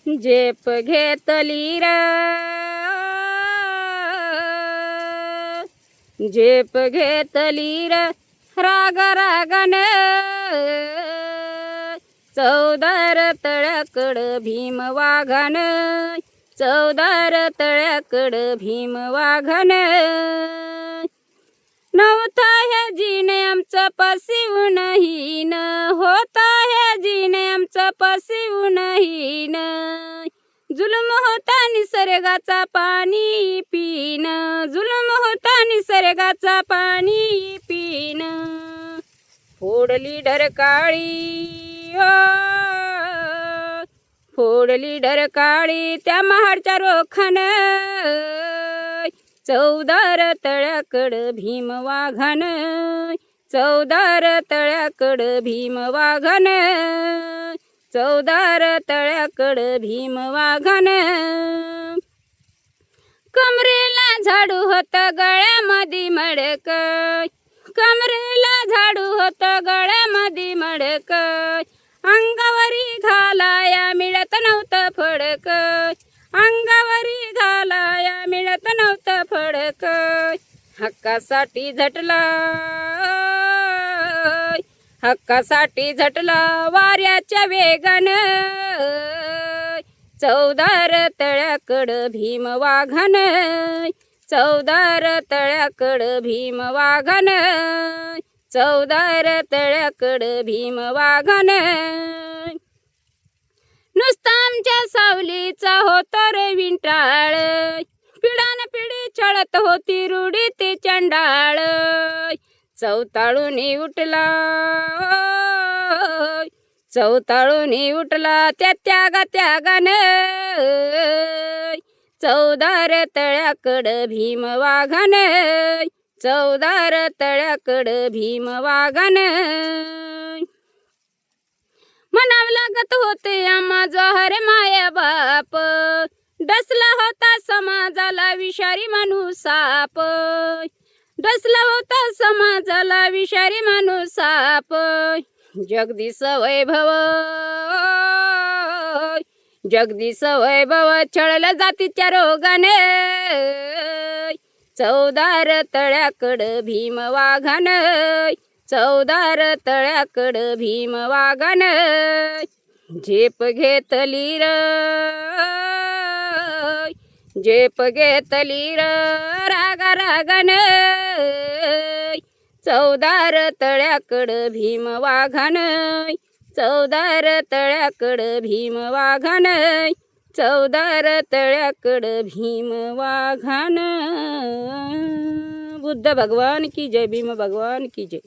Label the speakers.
Speaker 1: झेप घेतली र, झेप घेतली र राग रागान, चौदार तळ्याकड भीम वाघान, चौदार तळ्याकड भीम वाघान. नव्हता ह्या जीने आमचं पसिवून हीन, होता ह्या जीने आमचं पसिवून हीन. जुलम होता निसर्गाचा पाणी पीन, जुलम होता निसर्गाचा पाणी पीन. फोडली डरकाळी हो, फोडली डरकाळी त्या महाडच्या रोखान, चौदार तळ्याकड भीम वाघान, चौदार तळ्याकड भीम वाघान, चौदार तळ्याकड भीम वाघान. कमरेला झाडू होत गळ्यामध्ये मडक, कमरेला झाडू होत गळ्यामध्ये मडक. अंगावरी घालाया मिळत नव्हतं फडक, अंगावरी घालाया मिळत नव्हतं फडक. हक्कासाठी झटला, हक्कासाठी झटला वाऱ्याच्या वेगान, चौदार तळ्याकड भीम वाघान, चौदार तळ्याकड भीम वाघान, चौदार तळ्याकड भीम वाघान. नुसता आमच्या सावलीचा होता रे विंटाळ, पिढान पिढी चळत होती रूढी ते चंडाळ. चौताळूनी उठला, चौताळूनी उठला त्या त्यागा त्यागान, चौदार तळ्याकड भीम वाघान, चौदार तळ्याकड भीम वाघान. म्हणावं लागत होते आम्हा जोहर माया बाप, डसला होता समाजाला विषारी माणूस साप, डसला होता समाजाला विषारी माणूस साप. जगदीश वैभव, जगदीश वैभव छळलं जातीच्या रोगाने, चौदार तळ्याकड भीम वाघान, चौदार तळ्याकड भीम वाघान. झेप घेतली र, झेप घेतली र रागा रागान, चौदार तळ्याकड भीम वाघान, चौदार तळ्याकड भीम वाघान, चौदार तळ्याकड भीम वाघान. बुद्ध भगवान की जय, भीम भगवान की जय.